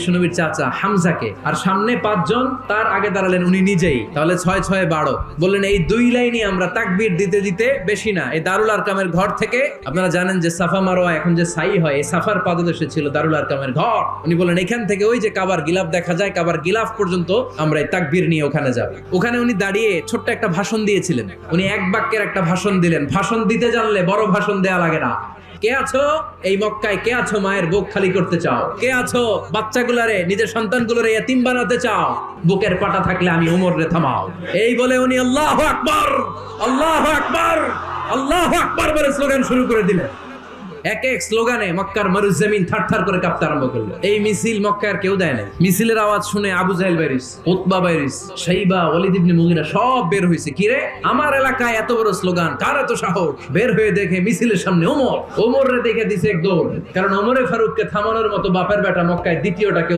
বিশ্বনবীর চাচা হামজাকে, আর সামনে 5 জন, তার আগে দাঁড়ালেন উনি নিজেই। তাহলে 6 6 12। বললেন এই 2 লাইনে আমরা তাকবীর দিতে দিতে, বেশি না, এই দারুল আরকামের ঘর থেকে, আপনারা জানেন যে সাফা মারওয়া এখন যে সাই হয়, এই সাফার পাদদেশে ছিল দারুল আরকামের ঘর। উনি বললেন এখান থেকে ওই যে কাবার গিলাফ দেখা যায়, কাবার গিলাফ পর্যন্ত আমরা এই তাকবীর নিয়ে ওখানে যাব। ওখানে উনি দাঁড়িয়ে ছোট্ট একটা ভাষণ দিয়েছিলেন। উনি এক বাক্যের একটা ভাষণ দিলেন। ভাষণ দিতে জানলে বড় ভাষণ দেয়া লাগে না। কে আছো এই মক্কায়, কে আছো মায়ের বুক খালি করতে চাও, কে আছো বাচ্চাগুলারে, নিজের সন্তানগুলোরে ইয়াতীম বানাতে চাও, বুকের পাটা থাকলে আমি ওমর রে থামাও। এই বলে উনি আল্লাহু আকবার, আল্লাহু আকবার, আল্লাহু আকবার বলে স্লোগান শুরু করে দিলেন। এক এক স্লোগানে মক্কার মরুজমিন থারথার করে কাঁপতে আরম্ভ করলো। এই মিছিল মক্কার কেউ দেয় নাই। মিছিলের আওয়াজ শুনে আবু জাহেল বাইরিস, উতবা বাইরিস, শাইবা, ওয়ালিদ ইবনে মুগিরা সব বের হয়েছে। কিরে, আমার এলাকায় এত বড় স্লোগান, কার এত সাহস? বের হয়ে দেখে মিছিলের সামনে ওমর। ওমর রে দেখে দিছে এক দৌড়, কারণ ওমরে ফারুককে থামানোর মতো বাপের বেটা মক্কায় দ্বিতীয়টা কেউ